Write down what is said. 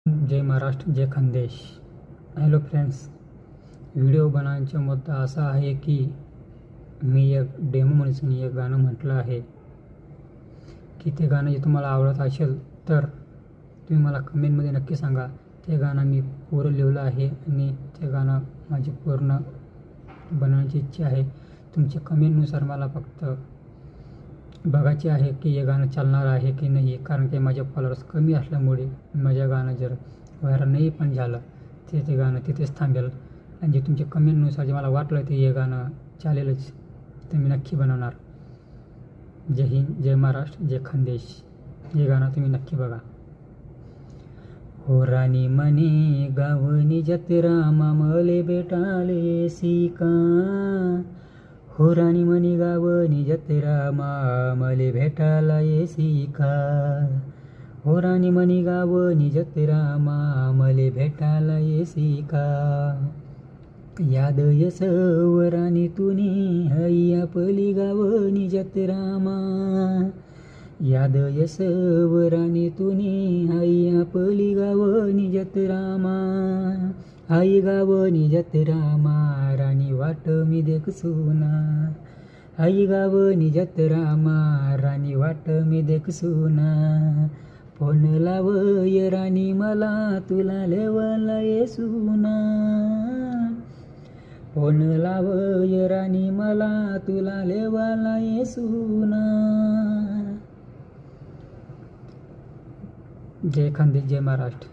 जय महाराष्ट्र, जय Khandesh. Hello friends, video बनवण्याचा मुद्दा असा आहे की मी एक डेमो म्हणून एक गाणं म्हटलं आहे की ते गाणं जे तुम्हाला आवडत असेल तर तुम्ही मला कमेंटमध्ये नक्की सांगा. ते गाणं मी पूर्ण लिहिलं आहे आणि ते गाणं माझी पूर्ण बनवण्याची इच्छा आहे. तुमच्या कमेंटनुसार मला फक्त बघायचे आहे की हे गाणं चालणार आहे की नाही, कारण की माझे फॉलोअर्स कमी असल्यामुळे माझ्या गाणं जर व्हायरल नाही पण झालं ते गाणं तिथेच थांबेल. आणि जे तुमच्या कमेंटनुसार जे मला वाटलं ते हे गाणं चालेलच ते मी नक्की बनवणार. जय हिंद, जय महाराष्ट्र, जय खानदेश. हे गाणं तुम्ही नक्की बघा. हो राणी म्हणे गावनी जत्रा मामले भेटाले सिका. हो राणी म्हणे गावनी जत्रा मामले भेटाला येसी का. हो राणी म्हणे गावनी जत्रा मामले भेटाला येसी का. याद यसव राणी तुनी हैया पली गावनी जत्रा मा. याद यसव राणी तुनी हैया पली गावनी जत्रा मा. आई गावनी जत्रा मा राणी वाट मी देख सुना. आई गावनी जत्रा मा राणी वाट मी देख सुना. फोन लावय राणी मला तुला लेवाला ये सुना. फोन लावय राणी मला तुला लेवाला ये सुना. जय खानदेश, जय महाराष्ट्र.